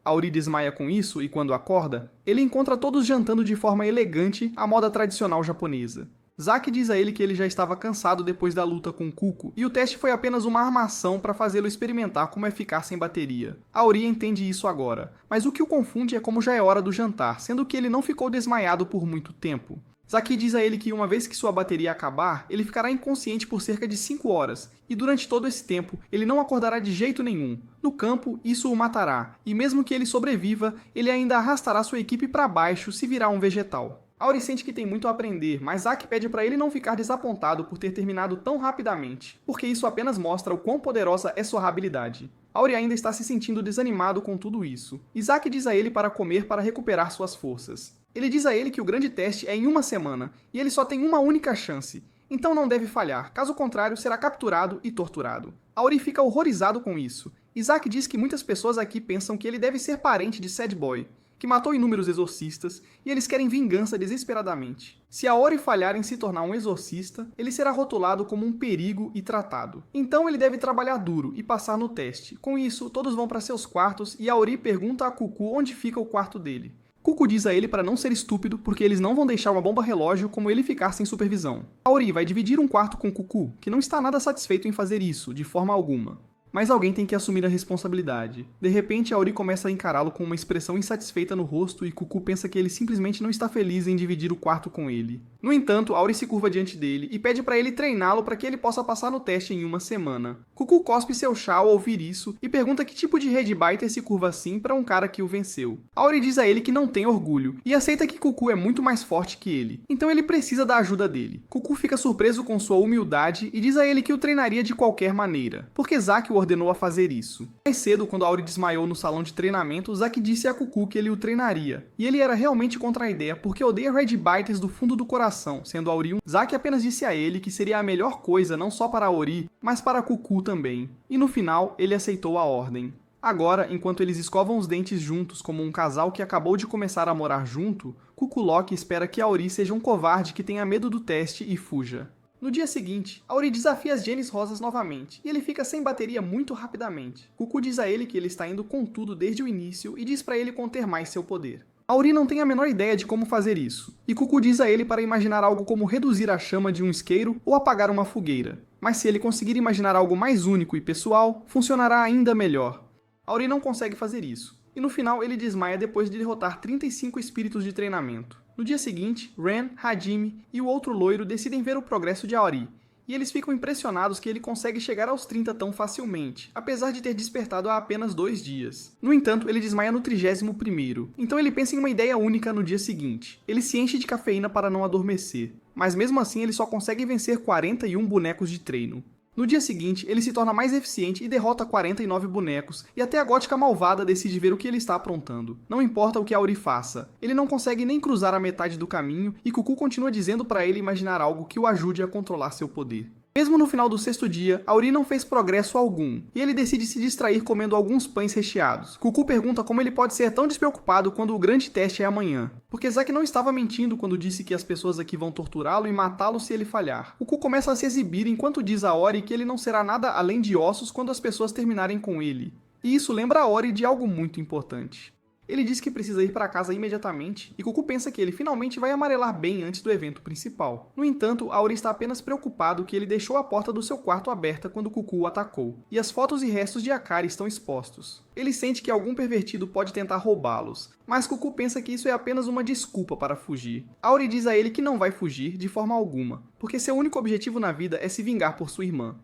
A Ori desmaia com isso e quando acorda, ele encontra todos jantando de forma elegante à moda tradicional japonesa. Zack diz a ele que ele já estava cansado depois da luta com Cuco, e o teste foi apenas uma armação para fazê-lo experimentar como é ficar sem bateria. A Ori entende isso agora, mas o que o confunde é como já é hora do jantar, sendo que ele não ficou desmaiado por muito tempo. Zack diz a ele que uma vez que sua bateria acabar, ele ficará inconsciente por cerca de 5 horas, e durante todo esse tempo, ele não acordará de jeito nenhum. No campo, isso o matará, e mesmo que ele sobreviva, ele ainda arrastará sua equipe para baixo se virar um vegetal. A Ori sente que tem muito a aprender, mas Zack pede para ele não ficar desapontado por ter terminado tão rapidamente, porque isso apenas mostra o quão poderosa é sua habilidade. A Ori ainda está se sentindo desanimado com tudo isso, e Zack diz a ele para comer para recuperar suas forças. Ele diz a ele que o grande teste é em uma semana, e ele só tem uma única chance, então não deve falhar, caso contrário será capturado e torturado. A Ori fica horrorizado com isso, e Zack diz que muitas pessoas aqui pensam que ele deve ser parente de Sad Boy, que matou inúmeros exorcistas, e eles querem vingança desesperadamente. Se a Ori falhar em se tornar um exorcista, ele será rotulado como um perigo e tratado. Então ele deve trabalhar duro e passar no teste. Com isso, todos vão para seus quartos e a Ori pergunta a Cuco onde fica o quarto dele. Cuco diz a ele para não ser estúpido, porque eles não vão deixar uma bomba relógio como ele ficar sem supervisão. A Ori vai dividir um quarto com Cuco, que não está nada satisfeito em fazer isso, de forma alguma. Mas alguém tem que assumir a responsabilidade. De repente, a Ori começa a encará-lo com uma expressão insatisfeita no rosto e Cuco pensa que ele simplesmente não está feliz em dividir o quarto com ele. No entanto, a Ori se curva diante dele e pede para ele treiná-lo para que ele possa passar no teste em uma semana. Cuco cospe seu chá ao ouvir isso e pergunta que tipo de Redbiter se curva assim para um cara que o venceu. A Ori diz a ele que não tem orgulho e aceita que Cuco é muito mais forte que ele, então ele precisa da ajuda dele. Cuco fica surpreso com sua humildade e diz a ele que o treinaria de qualquer maneira, porque Zack o ordenou a fazer isso. Mais cedo, quando a Ori desmaiou no salão de treinamento, Zack disse a Cuco que ele o treinaria, e ele era realmente contra a ideia porque odeia Redbiters do fundo do coração, sendo a Ori um. Zack apenas disse a ele que seria a melhor coisa não só para a Ori, mas para a Cuco também, e no final ele aceitou a ordem. Agora, enquanto eles escovam os dentes juntos como um casal que acabou de começar a morar junto, Cuco Loki espera que a Ori seja um covarde que tenha medo do teste e fuja. No dia seguinte, a Ori desafia as Jennies rosas novamente, e ele fica sem bateria muito rapidamente. Cuco diz a ele que ele está indo com tudo desde o início e diz para ele conter mais seu poder. A Ori não tem a menor ideia de como fazer isso, e Cuco diz a ele para imaginar algo como reduzir a chama de um isqueiro ou apagar uma fogueira. Mas se ele conseguir imaginar algo mais único e pessoal, funcionará ainda melhor. A Ori não consegue fazer isso, e no final ele desmaia depois de derrotar 35 espíritos de treinamento. No dia seguinte, Ren, Hajime e o outro loiro decidem ver o progresso de Aori, e eles ficam impressionados que ele consegue chegar aos 30 tão facilmente, apesar de ter despertado há apenas 2 dias. No entanto, ele desmaia no 31º, então ele pensa em uma ideia única no dia seguinte. Ele se enche de cafeína para não adormecer, mas mesmo assim ele só consegue vencer 41 bonecos de treino. No dia seguinte, ele se torna mais eficiente e derrota 49 bonecos, e até a gótica malvada decide ver o que ele está aprontando. Não importa o que a Ori faça, ele não consegue nem cruzar a metade do caminho e Cuco continua dizendo para ele imaginar algo que o ajude a controlar seu poder. Mesmo no final do 6º dia, a Ori não fez progresso algum, e ele decide se distrair comendo alguns pães recheados. Cuco pergunta como ele pode ser tão despreocupado quando o grande teste é amanhã, porque Zack não estava mentindo quando disse que as pessoas aqui vão torturá-lo e matá-lo se ele falhar. Cuco começa a se exibir enquanto diz a Ori que ele não será nada além de ossos quando as pessoas terminarem com ele. E isso lembra a Ori de algo muito importante. Ele diz que precisa ir para casa imediatamente, e Cuco pensa que ele finalmente vai amarelar bem antes do evento principal. No entanto, a Ori está apenas preocupado que ele deixou a porta do seu quarto aberta quando Cuco o atacou, e as fotos e restos de Akari estão expostos. Ele sente que algum pervertido pode tentar roubá-los, mas Cuco pensa que isso é apenas uma desculpa para fugir. A Ori diz a ele que não vai fugir de forma alguma, porque seu único objetivo na vida é se vingar por sua irmã.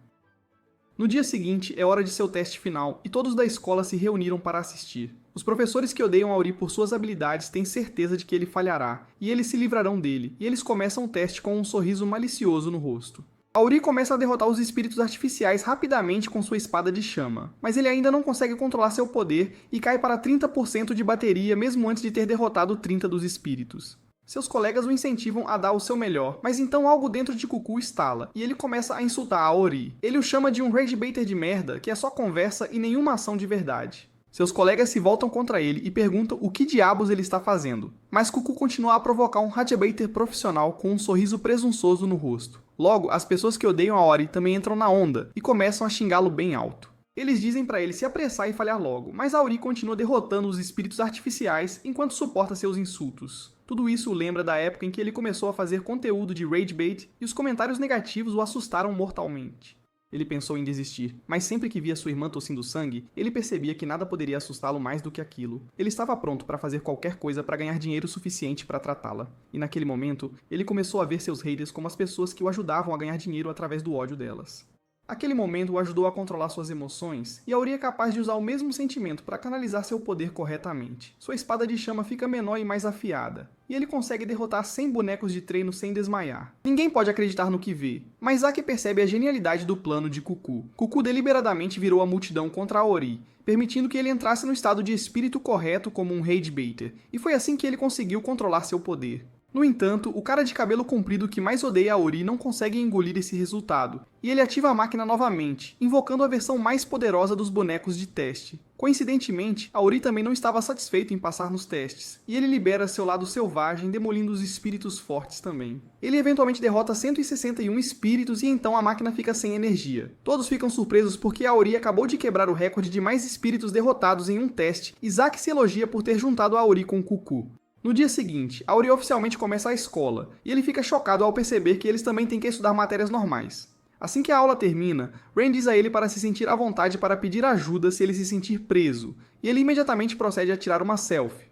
No dia seguinte, é hora de seu teste final, e todos da escola se reuniram para assistir. Os professores que odeiam Auri por suas habilidades têm certeza de que ele falhará, e eles se livrarão dele, e eles começam o teste com um sorriso malicioso no rosto. Auri começa a derrotar os espíritos artificiais rapidamente com sua espada de chama, mas ele ainda não consegue controlar seu poder e cai para 30% de bateria mesmo antes de ter derrotado 30 dos espíritos. Seus colegas o incentivam a dar o seu melhor, mas então algo dentro de Cuckoo estala, e ele começa a insultar Auri. Ele o chama de um ragebaiter de merda, que é só conversa e nenhuma ação de verdade. Seus colegas se voltam contra ele e perguntam o que diabos ele está fazendo, mas Cuckoo continua a provocar um ragebaiter profissional com um sorriso presunçoso no rosto. Logo, as pessoas que odeiam Auri também entram na onda e começam a xingá-lo bem alto. Eles dizem para ele se apressar e falhar logo, mas Auri continua derrotando os espíritos artificiais enquanto suporta seus insultos. Tudo isso o lembra da época em que ele começou a fazer conteúdo de ragebait e os comentários negativos o assustaram mortalmente. Ele pensou em desistir, mas sempre que via sua irmã tossindo sangue, ele percebia que nada poderia assustá-lo mais do que aquilo. Ele estava pronto para fazer qualquer coisa para ganhar dinheiro suficiente para tratá-la. E naquele momento, ele começou a ver seus haters como as pessoas que o ajudavam a ganhar dinheiro através do ódio delas. Aquele momento o ajudou a controlar suas emoções, e Auri é capaz de usar o mesmo sentimento para canalizar seu poder corretamente. Sua espada de chama fica menor e mais afiada, e ele consegue derrotar 100 bonecos de treino sem desmaiar. Ninguém pode acreditar no que vê, mas Zack percebe a genialidade do plano de Cuckoo. Cuckoo deliberadamente virou a multidão contra Auri, permitindo que ele entrasse no estado de espírito correto como um ragebaiter, e foi assim que ele conseguiu controlar seu poder. No entanto, o cara de cabelo comprido que mais odeia Auri não consegue engolir esse resultado, e ele ativa a máquina novamente, invocando a versão mais poderosa dos bonecos de teste. Coincidentemente, Auri também não estava satisfeito em passar nos testes, e ele libera seu lado selvagem, demolindo os espíritos fortes também. Ele eventualmente derrota 161 espíritos e então a máquina fica sem energia. Todos ficam surpresos porque Auri acabou de quebrar o recorde de mais espíritos derrotados em um teste, e Zack se elogia por ter juntado Auri com Cuckoo. No dia seguinte, Auri oficialmente começa a escola, e ele fica chocado ao perceber que eles também têm que estudar matérias normais. Assim que a aula termina, Ren diz a ele para se sentir à vontade para pedir ajuda se ele se sentir preso, e ele imediatamente procede a tirar uma selfie.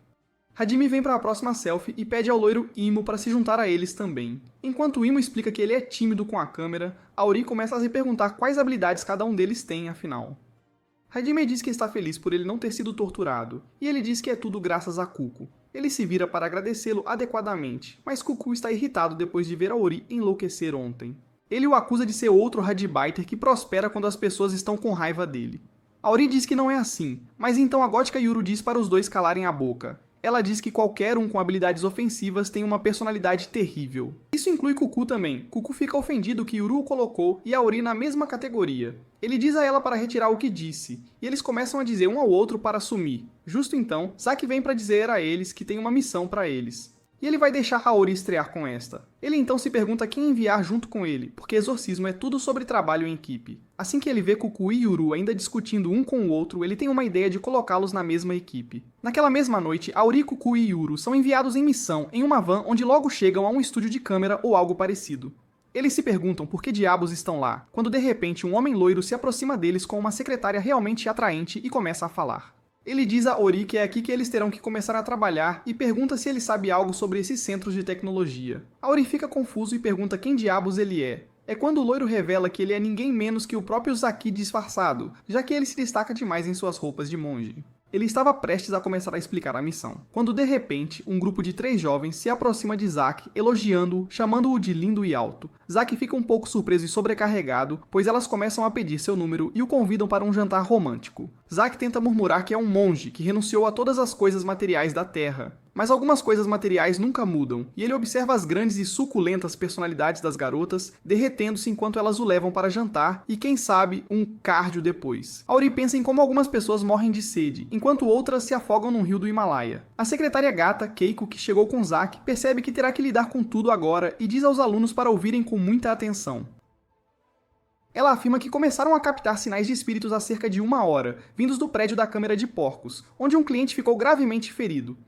Hajime vem para a próxima selfie e pede ao loiro Imo para se juntar a eles também. Enquanto Imo explica que ele é tímido com a câmera, Auri começa a se perguntar quais habilidades cada um deles tem, afinal. Hajime diz que está feliz por ele não ter sido torturado, e ele diz que é tudo graças a Cuckoo. Ele se vira para agradecê-lo adequadamente, mas Cuckoo está irritado depois de ver Auri enlouquecer ontem. Ele o acusa de ser outro ragebaiter que prospera quando as pessoas estão com raiva dele. Auri diz que não é assim, mas então a gótica Yuru diz para os dois calarem a boca. Ela diz que qualquer um com habilidades ofensivas tem uma personalidade terrível. Isso inclui Cuckoo também. Cuckoo fica ofendido que Yuru o colocou e Auri na mesma categoria. Ele diz a ela para retirar o que disse, e eles começam a dizer um ao outro para sumir. Justo então, Zack vem para dizer a eles que tem uma missão para eles. E ele vai deixar Auri estrear com esta. Ele então se pergunta quem enviar junto com ele, porque exorcismo é tudo sobre trabalho em equipe. Assim que ele vê Cuckoo e Yuru ainda discutindo um com o outro, ele tem uma ideia de colocá-los na mesma equipe. Naquela mesma noite, Auri, Cuckoo e Yuru são enviados em missão em uma van onde logo chegam a um estúdio de câmera ou algo parecido. Eles se perguntam por que diabos estão lá, quando de repente um homem loiro se aproxima deles com uma secretária realmente atraente e começa a falar. Ele diz a Auri que é aqui que eles terão que começar a trabalhar e pergunta se ele sabe algo sobre esses centros de tecnologia. Auri fica confuso e pergunta quem diabos ele é. É quando o loiro revela que ele é ninguém menos que o próprio Zaki disfarçado, já que ele se destaca demais em suas roupas de monge. Ele estava prestes a começar a explicar a missão, quando de repente, um grupo de 3 jovens se aproxima de Zack, elogiando-o, chamando-o de lindo e alto. Zack fica um pouco surpreso e sobrecarregado, pois elas começam a pedir seu número e o convidam para um jantar romântico. Zack tenta murmurar que é um monge que renunciou a todas as coisas materiais da Terra. Mas algumas coisas materiais nunca mudam, e ele observa as grandes e suculentas personalidades das garotas, derretendo-se enquanto elas o levam para jantar e, quem sabe, um cardio depois. Auri pensa em como algumas pessoas morrem de sede, enquanto outras se afogam num rio do Himalaia. A secretária gata, Keiko, que chegou com Zack, percebe que terá que lidar com tudo agora e diz aos alunos para ouvirem com muita atenção. Ela afirma que começaram a captar sinais de espíritos há cerca de 1 hora, vindos do prédio da câmera de porcos, onde um cliente ficou gravemente ferido.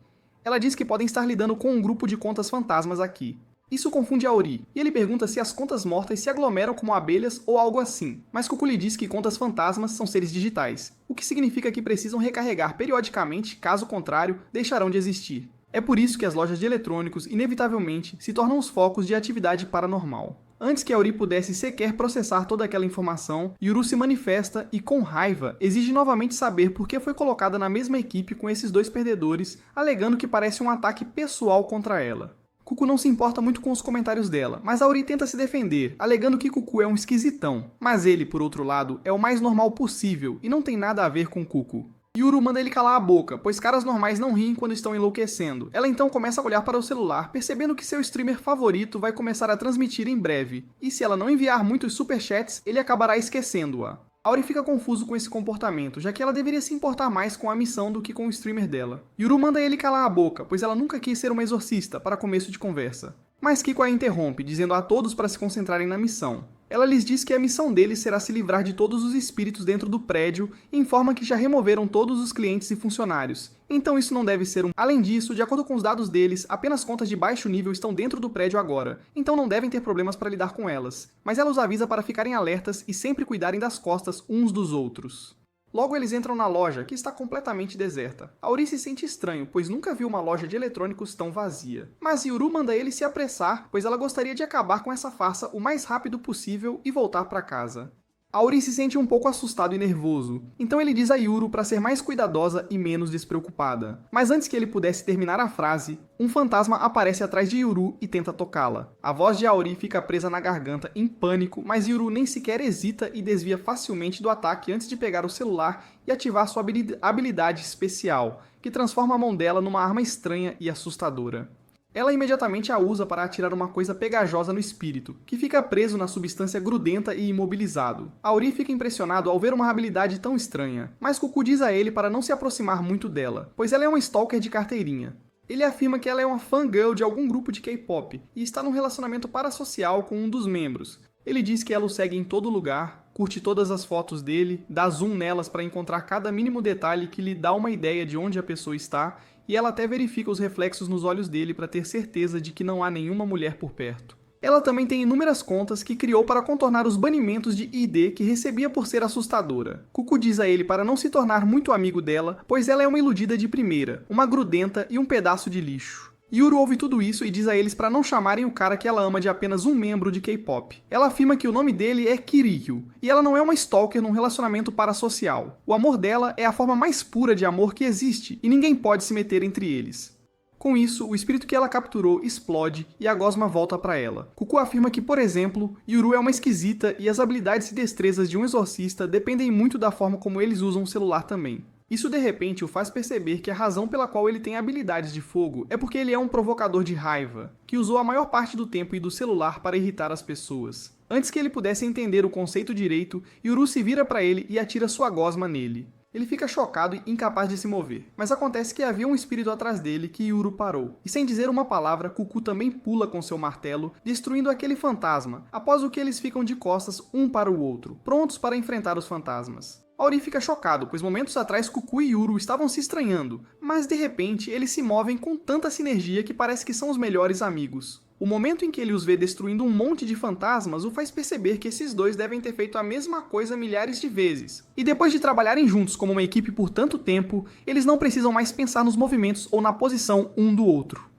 Ela diz que podem estar lidando com um grupo de contas fantasmas aqui. Isso confunde Auri, e ele pergunta se as contas mortas se aglomeram como abelhas ou algo assim, mas Cuckoo lhe diz que contas fantasmas são seres digitais, o que significa que precisam recarregar periodicamente, caso contrário, deixarão de existir. É por isso que as lojas de eletrônicos, inevitavelmente, se tornam os focos de atividade paranormal. Antes que Auri pudesse sequer processar toda aquela informação, Yuru se manifesta e, com raiva, exige novamente saber por que foi colocada na mesma equipe com esses dois perdedores, alegando que parece um ataque pessoal contra ela. Cuco não se importa muito com os comentários dela, mas Auri tenta se defender, alegando que Cuco é um esquisitão. Mas ele, por outro lado, é o mais normal possível e não tem nada a ver com Cuco. Yuru manda ele calar a boca, pois caras normais não riem quando estão enlouquecendo. Ela então começa a olhar para o celular, percebendo que seu streamer favorito vai começar a transmitir em breve, e se ela não enviar muitos superchats, ele acabará esquecendo-a. Auri fica confuso com esse comportamento, já que ela deveria se importar mais com a missão do que com o streamer dela. Yuru manda ele calar a boca, pois ela nunca quis ser uma exorcista, para começo de conversa. Mas Kiko a interrompe, dizendo a todos para se concentrarem na missão. Ela lhes diz que a missão deles será se livrar de todos os espíritos dentro do prédio e informa que já removeram todos os clientes e funcionários. Então isso não deve ser um... Além disso, de acordo com os dados deles, apenas contas de baixo nível estão dentro do prédio agora, então não devem ter problemas para lidar com elas. Mas ela os avisa para ficarem alertas e sempre cuidarem das costas uns dos outros. Logo eles entram na loja, que está completamente deserta. Auri se sente estranho, pois nunca viu uma loja de eletrônicos tão vazia. Mas Yuru manda ele se apressar, pois ela gostaria de acabar com essa farsa o mais rápido possível e voltar para casa. Auri se sente um pouco assustado e nervoso, então ele diz a Yuru para ser mais cuidadosa e menos despreocupada. Mas antes que ele pudesse terminar a frase, um fantasma aparece atrás de Yuru e tenta tocá-la. A voz de Auri fica presa na garganta em pânico, mas Yuru nem sequer hesita e desvia facilmente do ataque antes de pegar o celular e ativar sua habilidade especial, que transforma a mão dela numa arma estranha e assustadora. Ela imediatamente a usa para atirar uma coisa pegajosa no espírito, que fica preso na substância grudenta e imobilizado. Auri fica impressionado ao ver uma habilidade tão estranha, mas Cuco diz a ele para não se aproximar muito dela, pois ela é uma stalker de carteirinha. Ele afirma que ela é uma fangirl de algum grupo de K-pop e está num relacionamento parasocial com um dos membros. Ele diz que ela o segue em todo lugar, curte todas as fotos dele, dá zoom nelas para encontrar cada mínimo detalhe que lhe dá uma ideia de onde a pessoa está, e ela até verifica os reflexos nos olhos dele para ter certeza de que não há nenhuma mulher por perto. Ela também tem inúmeras contas que criou para contornar os banimentos de ID que recebia por ser assustadora. Cuco diz a ele para não se tornar muito amigo dela, pois ela é uma iludida de primeira, uma grudenta e um pedaço de lixo. Yuru ouve tudo isso e diz a eles para não chamarem o cara que ela ama de apenas um membro de K-pop. Ela afirma que o nome dele é Kiryu, e ela não é uma stalker num relacionamento parasocial. O amor dela é a forma mais pura de amor que existe, e ninguém pode se meter entre eles. Com isso, o espírito que ela capturou explode e a gosma volta para ela. Cuco afirma que, por exemplo, Yuru é uma esquisita e as habilidades e destrezas de um exorcista dependem muito da forma como eles usam o celular também. Isso de repente o faz perceber que a razão pela qual ele tem habilidades de fogo é porque ele é um provocador de raiva, que usou a maior parte do tempo e do celular para irritar as pessoas. Antes que ele pudesse entender o conceito direito, Yuru se vira para ele e atira sua gosma nele. Ele fica chocado e incapaz de se mover, mas acontece que havia um espírito atrás dele que Yuru parou. E sem dizer uma palavra, Cuco também pula com seu martelo, destruindo aquele fantasma, após o que eles ficam de costas um para o outro, prontos para enfrentar os fantasmas. Auri fica chocado, pois momentos atrás Cuco e Yuru estavam se estranhando, mas de repente eles se movem com tanta sinergia que parece que são os melhores amigos. O momento em que ele os vê destruindo um monte de fantasmas o faz perceber que esses dois devem ter feito a mesma coisa milhares de vezes. E depois de trabalharem juntos como uma equipe por tanto tempo, eles não precisam mais pensar nos movimentos ou na posição um do outro.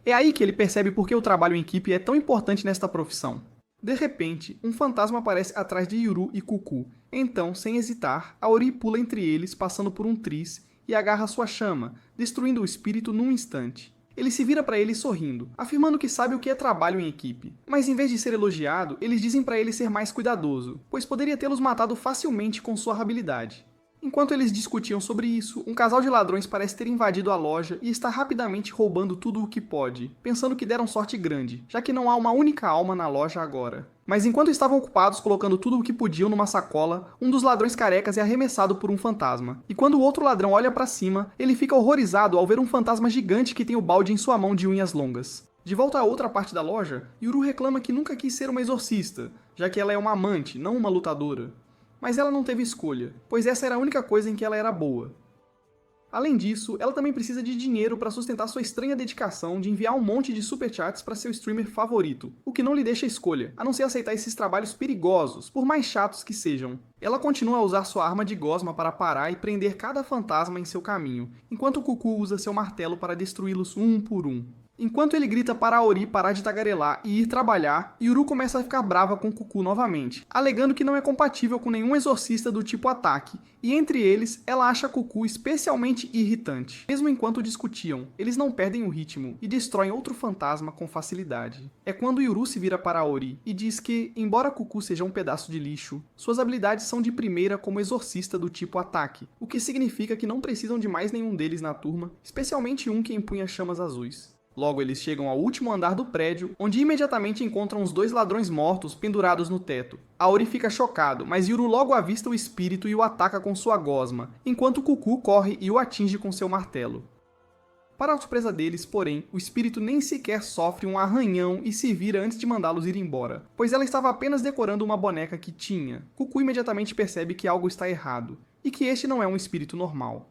É aí que ele percebe por que o trabalho em equipe é tão importante nesta profissão. De repente, um fantasma aparece atrás de Yuru e Cuco. Então, sem hesitar, Auri pula entre eles, passando por um tris, e agarra sua chama, destruindo o espírito num instante. Ele se vira para ele sorrindo, afirmando que sabe o que é trabalho em equipe. Mas em vez de ser elogiado, eles dizem para ele ser mais cuidadoso, pois poderia tê-los matado facilmente com sua habilidade. Enquanto eles discutiam sobre isso, um casal de ladrões parece ter invadido a loja e está rapidamente roubando tudo o que pode, pensando que deram sorte grande, já que não há uma única alma na loja agora. Mas enquanto estavam ocupados colocando tudo o que podiam numa sacola, um dos ladrões carecas é arremessado por um fantasma. E quando o outro ladrão olha para cima, ele fica horrorizado ao ver um fantasma gigante que tem o balde em sua mão de unhas longas. De volta à outra parte da loja, Yuru reclama que nunca quis ser uma exorcista, já que ela é uma amante, não uma lutadora. Mas ela não teve escolha, pois essa era a única coisa em que ela era boa. Além disso, ela também precisa de dinheiro para sustentar sua estranha dedicação de enviar um monte de superchats para seu streamer favorito, o que não lhe deixa escolha, a não ser aceitar esses trabalhos perigosos, por mais chatos que sejam. Ela continua a usar sua arma de gosma para parar e prender cada fantasma em seu caminho, enquanto Cuco usa seu martelo para destruí-los um por um. Enquanto ele grita para Aori parar de tagarelar e ir trabalhar, Yuru começa a ficar brava com Cucu novamente, alegando que não é compatível com nenhum exorcista do tipo ataque, e entre eles, ela acha Cucu especialmente irritante. Mesmo enquanto discutiam, eles não perdem o ritmo e destroem outro fantasma com facilidade. É quando Yuru se vira para Aori e diz que, embora Cucu seja um pedaço de lixo, suas habilidades são de primeira como exorcista do tipo ataque, o que significa que não precisam de mais nenhum deles na turma, especialmente um que empunha chamas azuis. Logo, eles chegam ao último andar do prédio, onde imediatamente encontram os 2 ladrões mortos pendurados no teto. Aori fica chocado, mas Yuru logo avista o espírito e o ataca com sua gosma, enquanto Cucu corre e o atinge com seu martelo. Para a surpresa deles, porém, o espírito nem sequer sofre um arranhão e se vira antes de mandá-los ir embora, pois ela estava apenas decorando uma boneca que tinha. Cucu imediatamente percebe que algo está errado, e que este não é um espírito normal.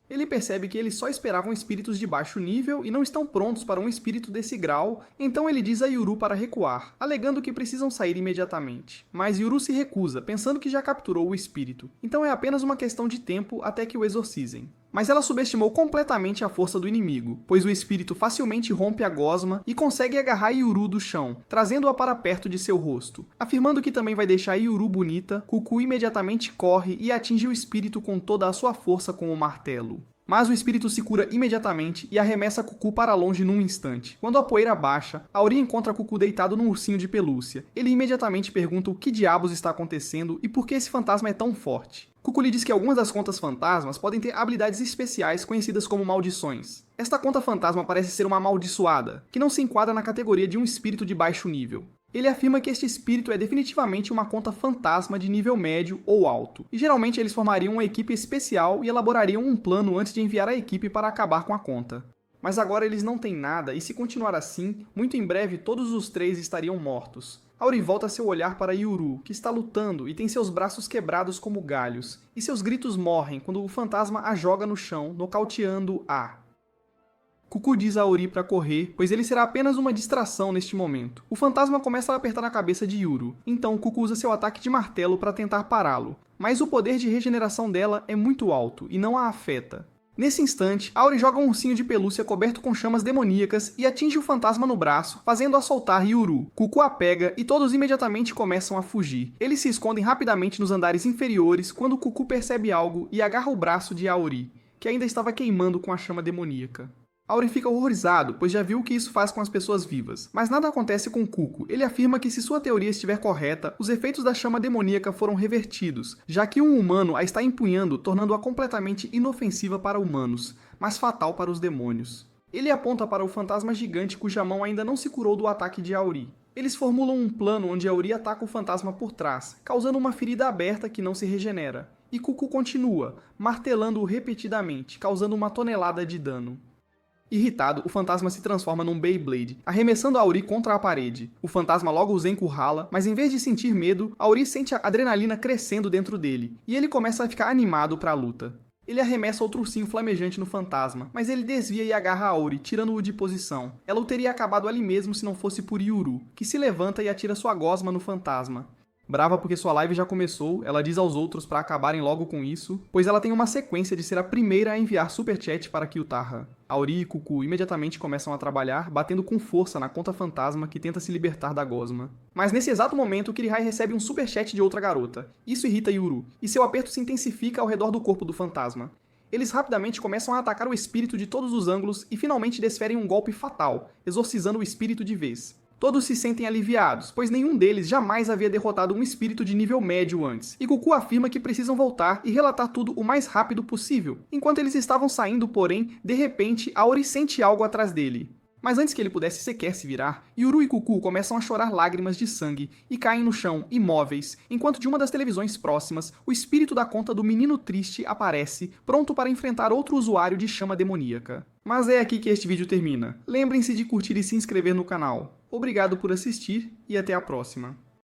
Ele percebe que eles só esperavam espíritos de baixo nível e não estão prontos para um espírito desse grau, então ele diz a Yuru para recuar, alegando que precisam sair imediatamente. Mas Yuru se recusa, pensando que já capturou o espírito, então é apenas uma questão de tempo até que o exorcizem. Mas ela subestimou completamente a força do inimigo, pois o espírito facilmente rompe a gosma e consegue agarrar Yuru do chão, trazendo-a para perto de seu rosto. Afirmando que também vai deixar Yuru bonita, Cucu imediatamente corre e atinge o espírito com toda a sua força com o martelo. Mas o espírito se cura imediatamente e arremessa Cucu para longe num instante. Quando a poeira baixa, Aori encontra Cucu deitado num ursinho de pelúcia. Ele imediatamente pergunta o que diabos está acontecendo e por que esse fantasma é tão forte. Cucu lhe diz que algumas das contas fantasmas podem ter habilidades especiais conhecidas como maldições. Esta conta fantasma parece ser uma amaldiçoada, que não se enquadra na categoria de um espírito de baixo nível. Ele afirma que este espírito é definitivamente uma conta fantasma de nível médio ou alto, e geralmente eles formariam uma equipe especial e elaborariam um plano antes de enviar a equipe para acabar com a conta. Mas agora eles não têm nada, e se continuar assim, muito em breve todos os 3 estariam mortos. Aori volta seu olhar para Yuru, que está lutando e tem seus braços quebrados como galhos, e seus gritos morrem quando o fantasma a joga no chão, nocauteando-a. Cucu diz a Aori para correr, pois ele será apenas uma distração neste momento. O fantasma começa a apertar na cabeça de Yuru, então Cucu usa seu ataque de martelo para tentar pará-lo, mas o poder de regeneração dela é muito alto e não a afeta. Nesse instante, Aori joga um ursinho de pelúcia coberto com chamas demoníacas e atinge o fantasma no braço, fazendo-a soltar Yuru. Cucu a pega e todos imediatamente começam a fugir. Eles se escondem rapidamente nos andares inferiores quando Cucu percebe algo e agarra o braço de Aori, que ainda estava queimando com a chama demoníaca. Aori fica horrorizado, pois já viu o que isso faz com as pessoas vivas. Mas nada acontece com Cuco. Ele afirma que se sua teoria estiver correta, os efeitos da chama demoníaca foram revertidos, já que um humano a está empunhando, tornando-a completamente inofensiva para humanos, mas fatal para os demônios. Ele aponta para o fantasma gigante cuja mão ainda não se curou do ataque de Aori. Eles formulam um plano onde Aori ataca o fantasma por trás, causando uma ferida aberta que não se regenera. E Cuco continua, martelando-o repetidamente, causando uma tonelada de dano. Irritado, o fantasma se transforma num Beyblade, arremessando Aori contra a parede. O fantasma logo os encurrala, mas em vez de sentir medo, Aori sente a adrenalina crescendo dentro dele, e ele começa a ficar animado para a luta. Ele arremessa outro ursinho flamejante no fantasma, mas ele desvia e agarra Aori, tirando-o de posição. Ela o teria acabado ali mesmo se não fosse por Yuru, que se levanta e atira sua gosma no fantasma. Brava porque sua live já começou, ela diz aos outros para acabarem logo com isso, pois ela tem uma sequência de ser a primeira a enviar superchat para Kyutarra. Aori e Cucu imediatamente começam a trabalhar, batendo com força na conta fantasma que tenta se libertar da gosma. Mas nesse exato momento, Kirihai recebe um superchat de outra garota. Isso irrita Yuru, e seu aperto se intensifica ao redor do corpo do fantasma. Eles rapidamente começam a atacar o espírito de todos os ângulos e finalmente desferem um golpe fatal, exorcizando o espírito de vez. Todos se sentem aliviados, pois nenhum deles jamais havia derrotado um espírito de nível médio antes, e Cucu afirma que precisam voltar e relatar tudo o mais rápido possível. Enquanto eles estavam saindo, porém, de repente, Aori sente algo atrás dele. Mas antes que ele pudesse sequer se virar, Yuru e Cucu começam a chorar lágrimas de sangue e caem no chão, imóveis, enquanto de uma das televisões próximas, o espírito da conta do menino triste aparece, pronto para enfrentar outro usuário de chama demoníaca. Mas é aqui que este vídeo termina. Lembrem-se de curtir e se inscrever no canal. Obrigado por assistir e até a próxima.